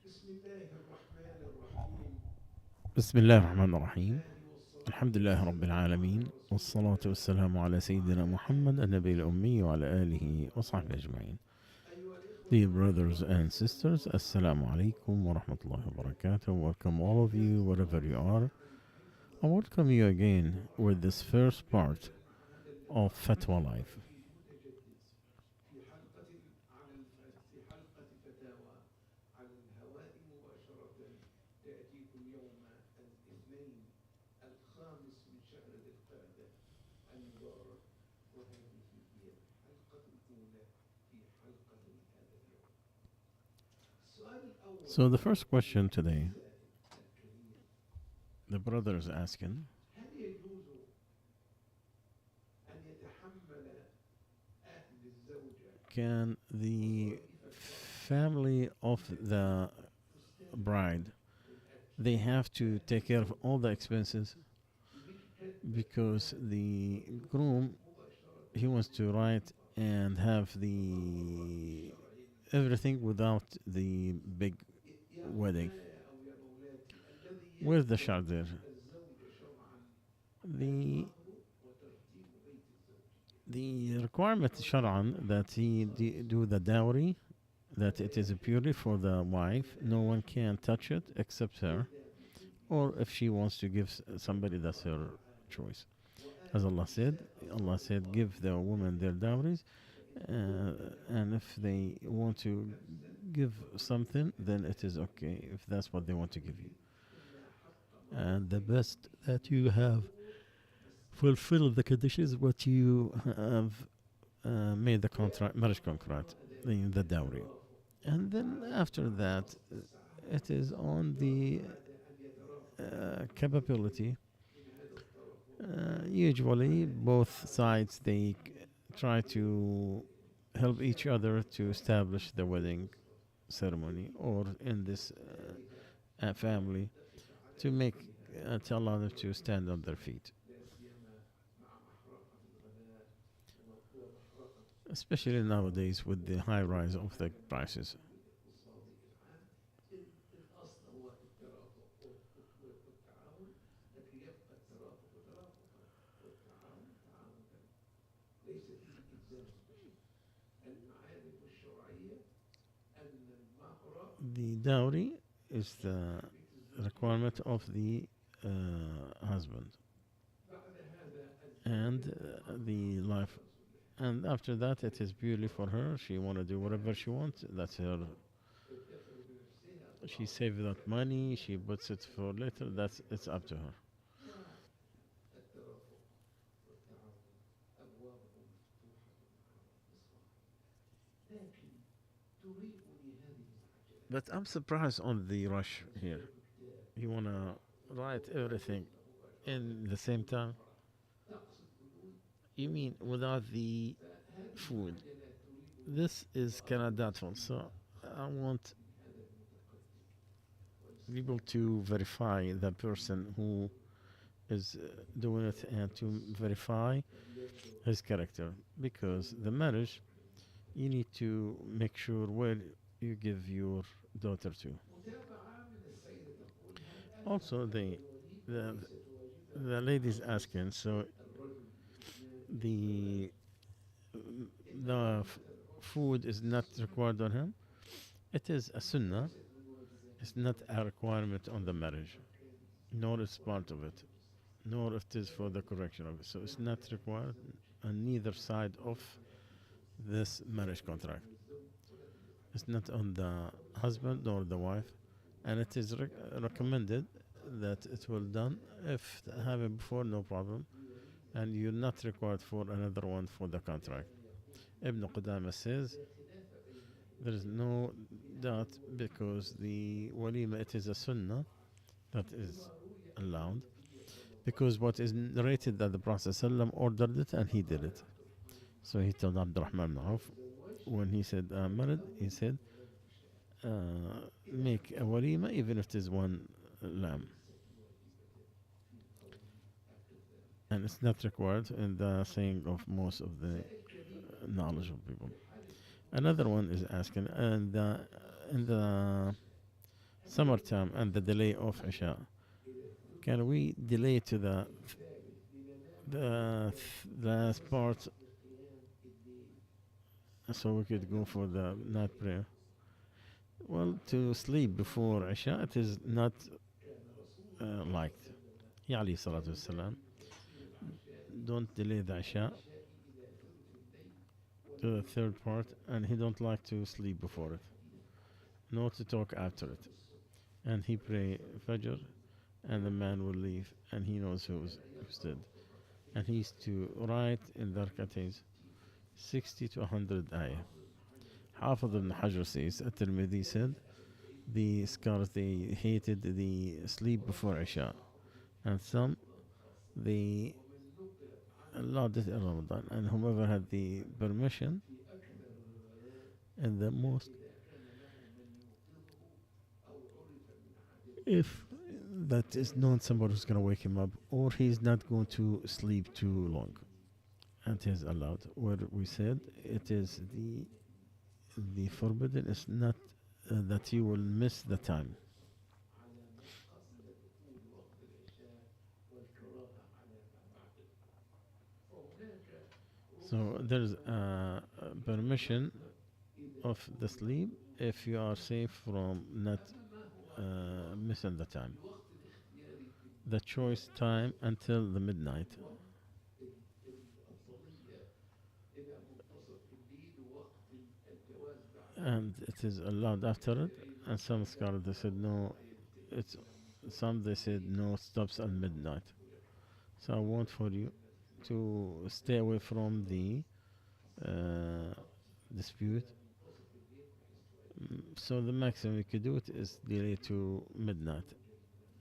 بسم الله الرحمن الرحيم. الحمد لله رب العالمين، والصلاة والسلام على سيدنا محمد النبي الأمي وعلى آله وصحبه أجمعين. Dear brothers and sisters, Assalamu alaikum wa rahmatullahi wa barakatuh. Welcome all of you, wherever you are. I welcome you again with this first part of Fatwa Life. So, the first question today, the brother is asking, can the family of the bride, they have to take care of all the expenses, because the groom, he wants to write and have the everything without the big wedding. Where's the shart there? The the requirement shar'an that he do the dowry, that it is purely for the wife. No one can touch it except her, or if she wants to give somebody, that's her choice. As Allah said, give the women their dowries, and if they want to give something, then it is okay if that's what they want to give you. And the best that you have fulfilled the conditions what you have made the contract, marriage contract, the dowry. And then after that, it is on the capability. Usually, both sides they try to help each other to establish the wedding ceremony, or in this family, to make to allow them to stand on their feet. Especially nowadays with the high rise of the prices. The dowry is the requirement of the husband, and the life. And after that, it is purely for her. She want to do whatever she wants. That's her. She saves that money. She puts it for later. That's it's up to her. But I'm surprised on the rush here. You wanna write everything in the same time? You mean without the food? This is kind of doubtful. So I want people to verify the person who is doing it, and to verify his character, because the marriage, you need to make sure where you give your daughter to. Also, the the lady's asking, so the the food is not required on him. It is a sunnah. It's not a requirement on the marriage, nor is part of it, nor it is for the correction of it. So it's not required on neither side of this marriage contract. It's not on the husband nor the wife, and it is recommended that it will done. If have it before, no problem, and you're not required for another one for the contract. Ibn Qudama says there is no doubt, because the walima, it is a sunnah that is allowed, because what is narrated that the Prophet ﷺ ordered it and he did it. So he told Abdurrahman ibn Auf, when he said married, he said, make a walima even if it is one lamb. And it's not required in the saying of most of the knowledgeable people. Another one is asking, and in the summertime and the delay of Isha, can we delay to the last part so we could go for the night prayer? Well, to sleep before Isha, it is not liked. Ya alayhi salatu wasalam, don't delay the Isha to the third part, and he don't like to sleep before it, nor to talk after it. And he pray Fajr, and the man will leave, and he knows who's dead. And he used to write in the rakatays 60 to 100 ayah. Hafiz ibn Hajar says, At-Tirmidhi said, the scholars, they hated the sleep before Isha. And some, they allowed it in Ramadan. And whomever had the permission in the mosque, if that is known somebody who's going to wake him up, or he's not going to sleep too long, and it is allowed. Where we said it is the forbidden is not that you will miss the time. So there's permission of the sleep if you are safe from not missing the time. The choice time until the midnight, and it is allowed after it. And some scholars they said no, it's some they said no stops at midnight. So I want for you to stay away from the uh, dispute. So the maximum you could do it is delay to midnight.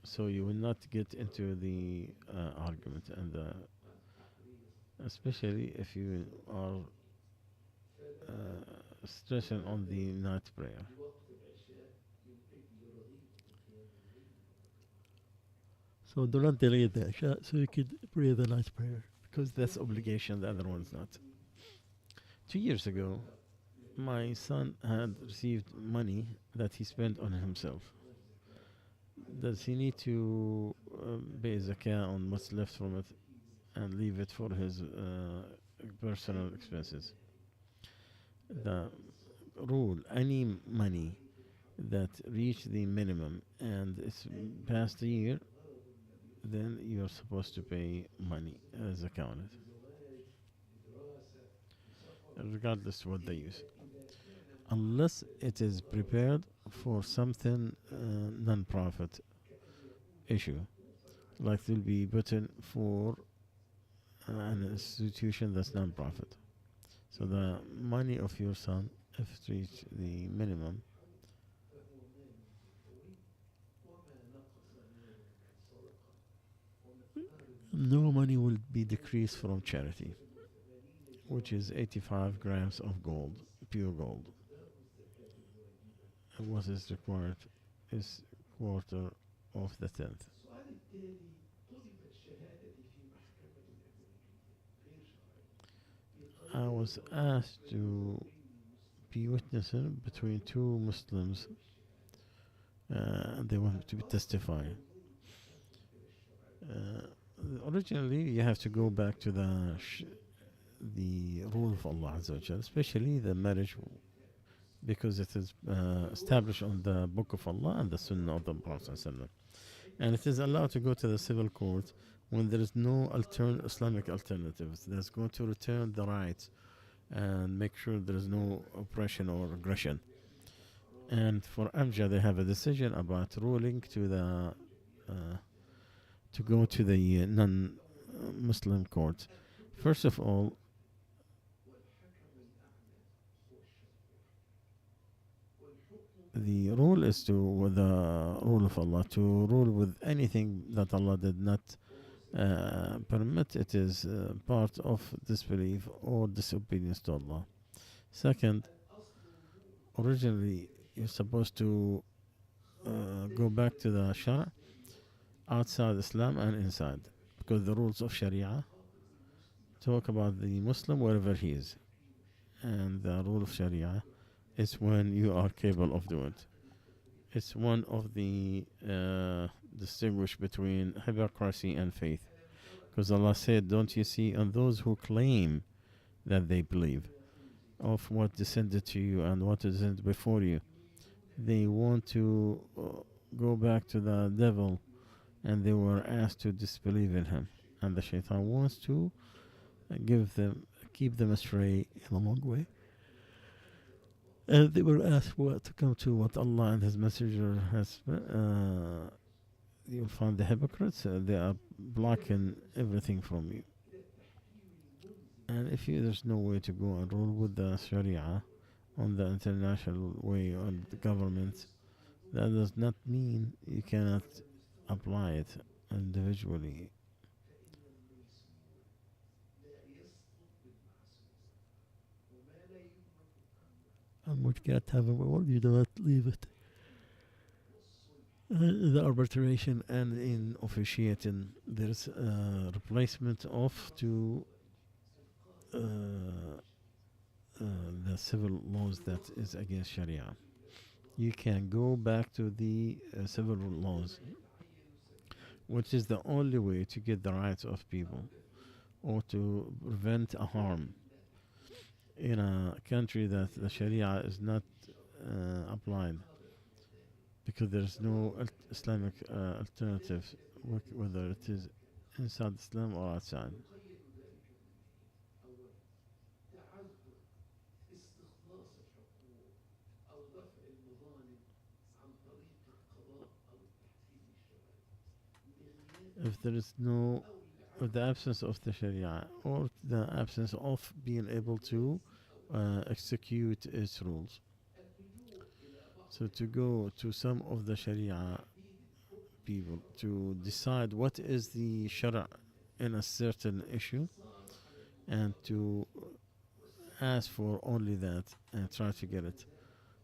So you will not get into the argument, and especially if you are stressing on the night prayer. So do not delay the Isha so you could pray the night prayer, because that's obligation, the other one's not. 2 years ago, my son had received money that he spent on himself. Does he need to pay zakah on what's left from it and leave it for his personal expenses? The rule, any money that reach the minimum and it's past a year, then you're supposed to pay money as accounted, regardless what they use, unless it is prepared for something non-profit issue, like it will be put in for an institution that's non-profit. So the money of your son, if it reach the minimum, no money will be decreased from charity, which is 85 grams of gold, pure gold. And what is required is quarter of the tenth. I was asked to be witnessing between two Muslims, and they wanted to testify. Originally, you have to go back to the rule of Allah Azza wa Jal, especially the marriage, because it is established on the Book of Allah and the Sunnah of the Prophet ﷺ. And it is allowed to go to the civil court when there is no Islamic alternatives that's going to return the rights and make sure there is no oppression or aggression. And for Amja, they have a decision about ruling to go to the non-Muslim court. First of all, the rule is the rule of Allah, to rule with anything that Allah did not permit. It is part of disbelief or disobedience to Allah. Second, originally you're supposed to go back to the Shara outside Islam and inside, because the rules of Sharia talk about the Muslim wherever he is, and the rule of Sharia is when you are capable of doing it. It's one of the distinguish between hypocrisy and faith. Because Allah said, "Don't you see, on those who claim that they believe of what descended to you and what descended before you, they want to go back to the devil, and they were asked to disbelieve in him, and the shaitan wants to give them, keep them astray in a long way." And they were asked what to come to what Allah and His Messenger has. You'll find the hypocrites. They are blocking everything from you. And if there's no way to go and rule with the Sharia on the international way on the government, that does not mean you cannot apply it individually. And what you can't have a reward, you do not leave it. The arbitration and in officiating, there's a replacement of to uh, the civil laws that is against Sharia. You can go back to the civil laws, which is the only way to get the rights of people or to prevent a harm in a country that the Sharia is not applied, because there's no Islamic alternative, whether it is inside Islam or outside. If there is no, if the absence of the Sharia or the absence of being able to execute its rules. So to go to some of the Sharia people to decide what is the Shara in a certain issue, and to ask for only that and try to get it,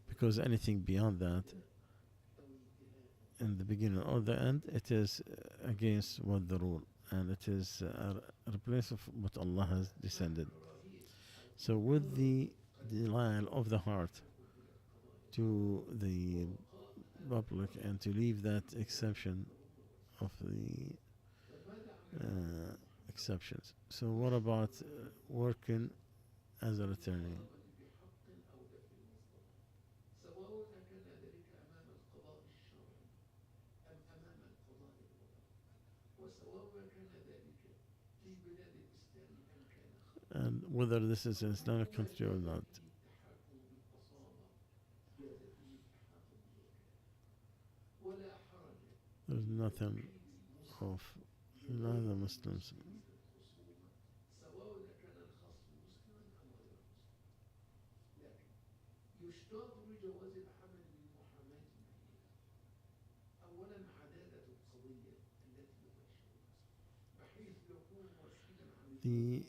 because anything beyond that in the beginning or the end, it is against what the rule, and it is a replace of what Allah has descended. So with the denial of the heart to the public and to leave that exception of the exceptions. So what about working as an attorney? And whether this is an Islamic country or not, there's nothing of neither Muslims. The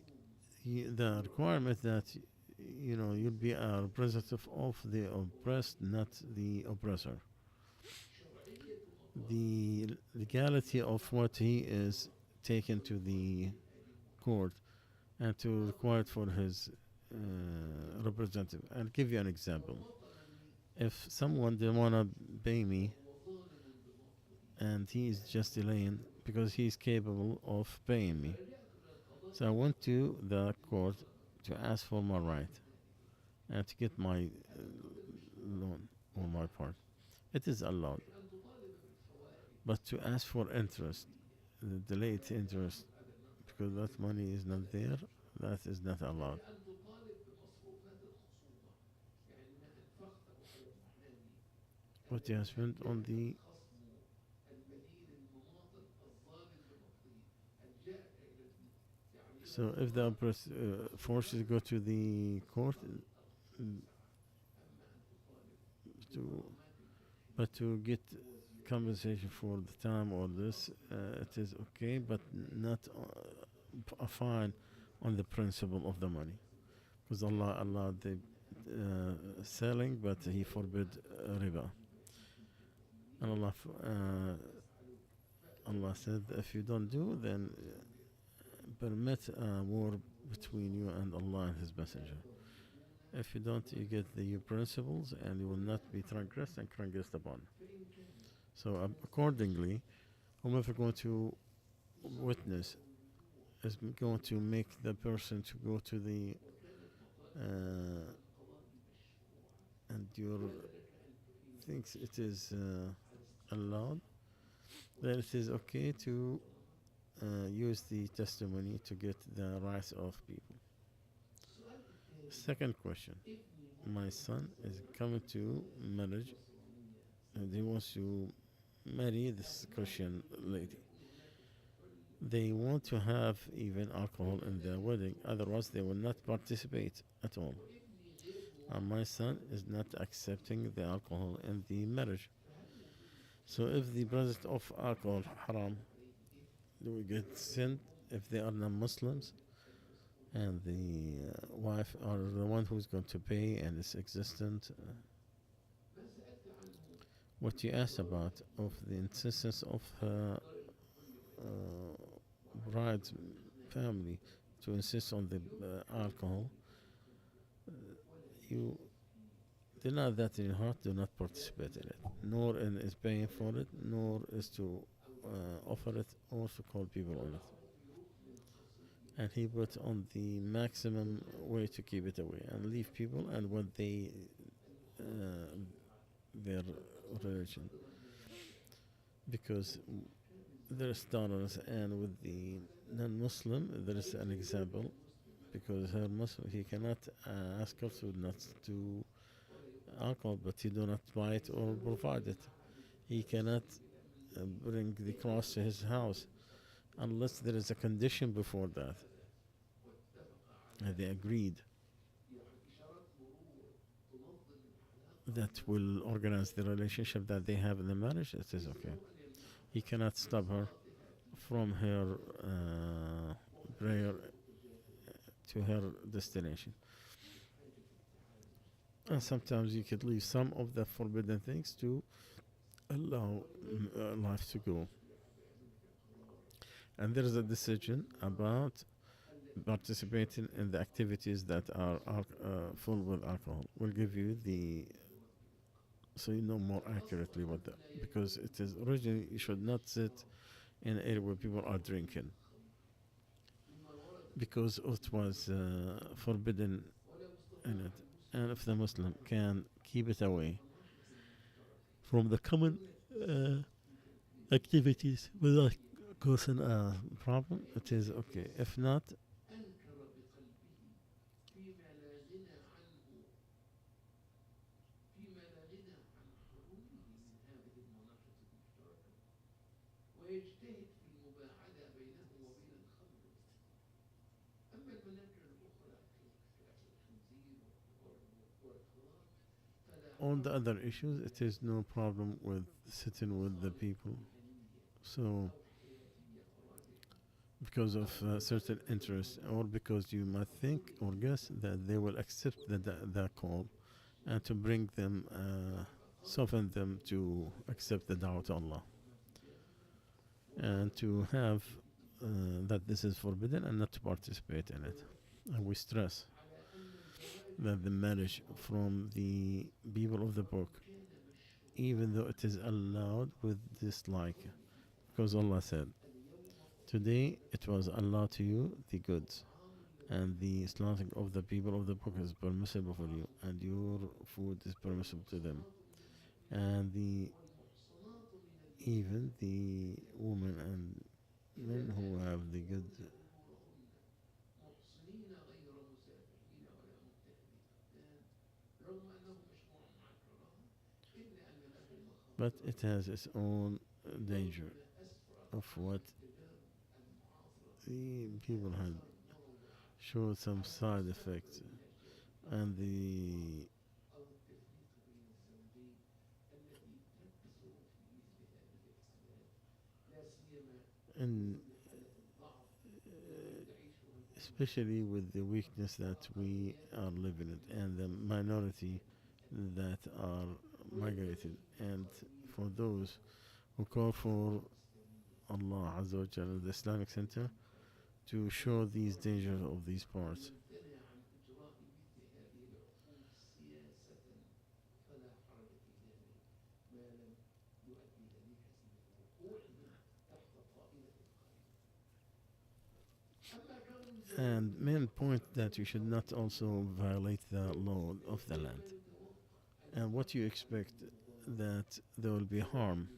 the requirement that you'll be a representative of the oppressed, not the oppressor. The legality of what he is taken to the court and to require for his representative. I'll give you an example. If someone didn't want to pay me and he is just delaying because he is capable of paying me, so I went to the court to ask for my right and to get my loan on my part. It is allowed. But to ask for interest, the delayed interest, because that money is not there, that is not allowed. What you have spent on the. So if the oppressed forces go to the court to, but to get compensation for the time or this, it is okay, but not a fine on the principle of the money, because Allah allowed the selling, but He forbid riba. And Allah said, if you don't do, then permit a war between you and Allah and His Messenger. If you don't, you get the principles, and you will not be transgressed and transgressed upon. So accordingly, whomever going to witness is going to make the person to go to the and your thinks it is allowed, then it is okay to use the testimony to get the rights of people. Second question: my son is coming to marriage and he wants to marry this Christian lady. They want to have even alcohol in their wedding, otherwise they will not participate at all. And my son is not accepting the alcohol in the marriage. So if the presence of alcohol haram, do we get sent if they are non-Muslims and the wife or the one who's going to pay and is existent? What you asked about of the insistence of her bride's family to insist on the alcohol, you deny that in your heart, do not participate in it, nor in is paying for it, nor is to offer it or to call people on it. And he put on the maximum way to keep it away and leave people and what they their religion, because there is tolerance. And with the non-Muslim there is an example, because her Muslim he cannot ask her to not to alcohol, but he do not buy it or provide it. He cannot bring the cross to his house unless there is a condition before that. And they agreed that will organize the relationship that they have in the marriage. It is okay. He cannot stop her from her prayer to her destination. And sometimes you could leave some of the forbidden things to allow life to go. And there is a decision about participating in the activities that are full with alcohol. We'll give you the so you know more accurately what that, because it is originally you should not sit in an area where people are drinking, because it was forbidden in it. And if the Muslim can keep it away from the common activities without causing a problem, it is okay. If not, on the other issues, it is no problem with sitting with the people. So, because of certain interests, or because you might think or guess that they will accept the call, and to bring them, soften them to accept the da'wah to Allah, and to have that this is forbidden and not to participate in it. And we stress that the marriage from the people of the book, even though it is allowed with dislike, because Allah said, today it was allowed to you the goods, and the slaughtering of the people of the book is permissible for you, and your food is permissible to them, and the even the women and men who have the good. But it has its own danger of what the people had showed some side effects, and the and especially with the weakness that we are living in and the minority that are migrated, and for those who call for Allah Azza wa Jalla, the Islamic Center, to show these dangers of these parts. And main point that you should not also violate the law of the land. And what you expect that there will be harm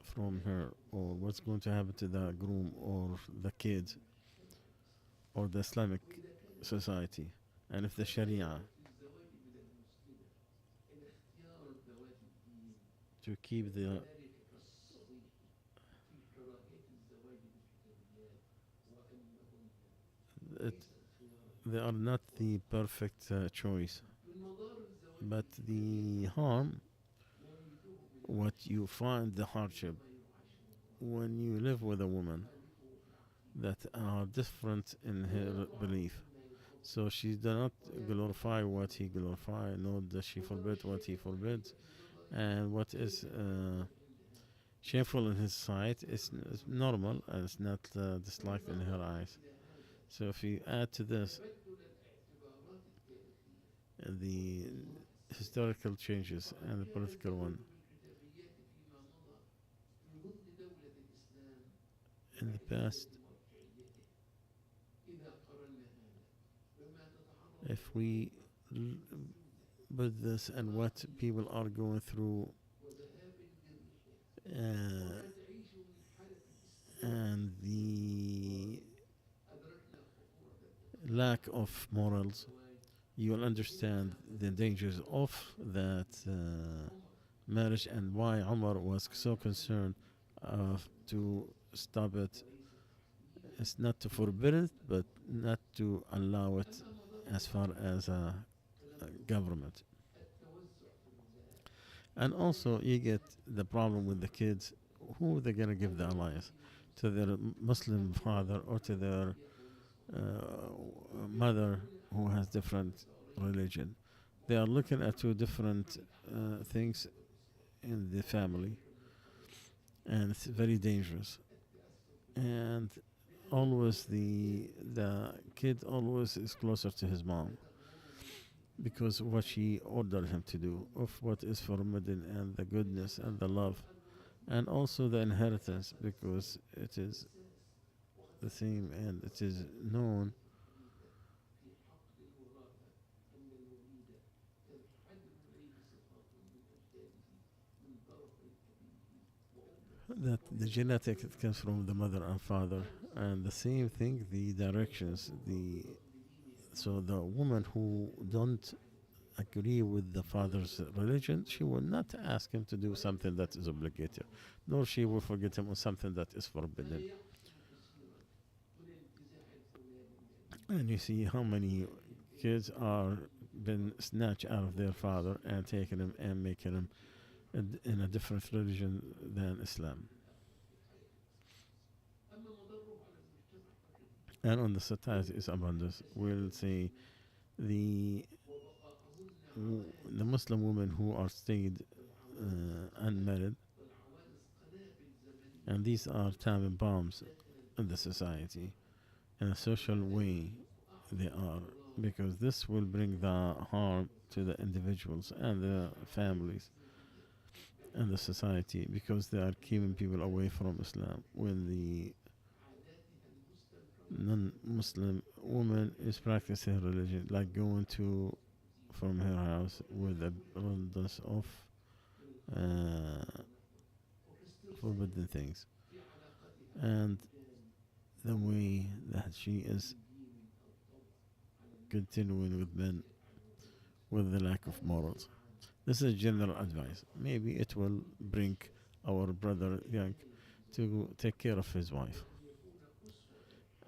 from her, or what's going to happen to the groom or the kids or the Islamic society. And if the Sharia to keep it, they are not the perfect choice, but the harm, what you find the hardship when you live with a woman that are different in her belief. So she does not glorify what he glorifies, nor does she forbid what he forbids. And what is shameful in his sight is normal and it's not disliked in her eyes. So if you add to this the historical changes and the political one in the past, if we l- put this and what people are going through, uh, and the lack of morals, you will understand the dangers of that marriage and why Umar was so concerned to stop it. It's not to forbid it, but not to allow it as far as a government. And also, you get the problem with the kids. Who they're gonna give the alliance to their Muslim father or to their mother who has different religion? They are looking at two different things in the family, and it's very dangerous. And always the kid always is closer to his mom because what she ordered him to do, of what is forbidden, and the goodness and the love, and also the inheritance, because it is the same and it is known that the genetic it comes from the mother and father, and the same thing the directions, the so the woman who don't agree with the father's religion, she will not ask him to do something that is obligatory, nor she will forget him on something that is forbidden. And you see how many kids are been snatched out of their father and taken him and making him in a different religion than Islam. And on the society is abundance. We'll say the the Muslim women who are stayed unmarried, and these are time bombs in the society in a social way. They are, because this will bring the harm to the individuals and the families and the society, because they are keeping people away from Islam when the non-Muslim woman is practicing her religion, like going to from her house with abundance of uh, forbidden things, and the way that she is continuing with men with the lack of morals. This is general advice. Maybe it will bring our brother Young to take care of his wife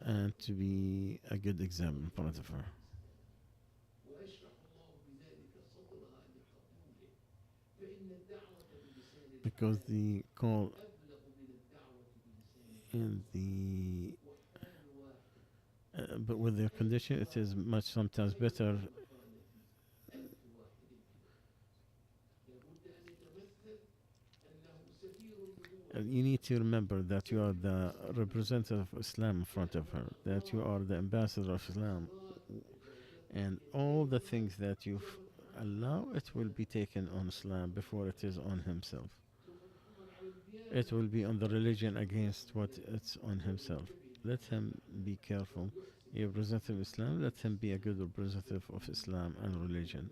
and to be a good example in front of her. Because the call in the but with their condition, it is much sometimes better. You need to remember that you are the representative of Islam in front of her, that you are the ambassador of Islam, and all the things that you allow, it will be taken on Islam before it is on himself. It will be on the religion against what it's on himself. Let him be careful. You representative of Islam, let him be a good representative of Islam and religion.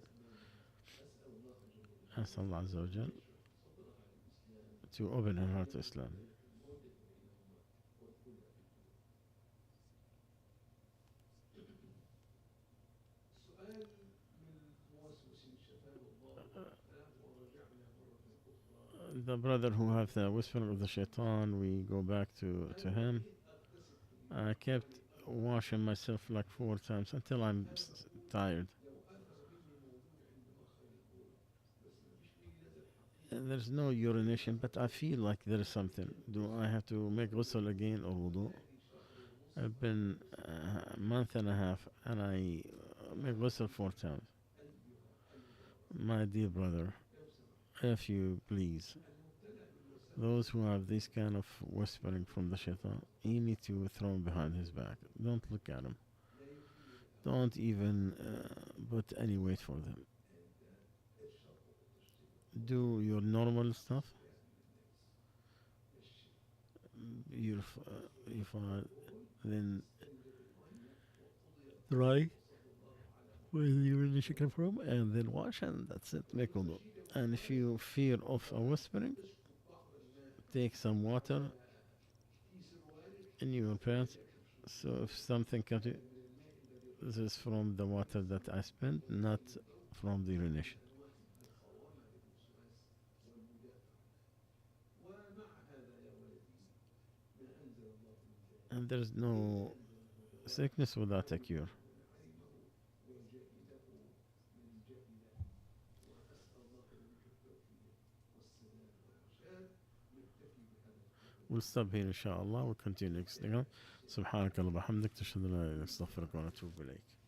Ask Allah Azza wa Jal to open her heart to Islam. The brother who have the whispering of the shaitan, we go back to him. I kept washing myself like 4 times until I'm tired. And there's no urination, but I feel like there is something. Do I have to make ghusl again or wudu? I've been a month and a half and I make ghusl 4 times. My dear brother, if you please, those who have this kind of whispering from the shaitan, you need to throw him behind his back. Don't look at him. Don't even put any weight for them. Do your normal stuff. You find, then dry where the urination come from, and then wash, and that's it. Make wudu. And if you fear of a whispering, take some water in your pants. So if something comes, this is from the water that I spent, not from the urination. And there's no sickness without a cure. We'll stop here inshallah. We'll continue next time. سبحانك اللهم وبحمدك تشهد ان لا اله الا انت استغفرك واتوب اليك.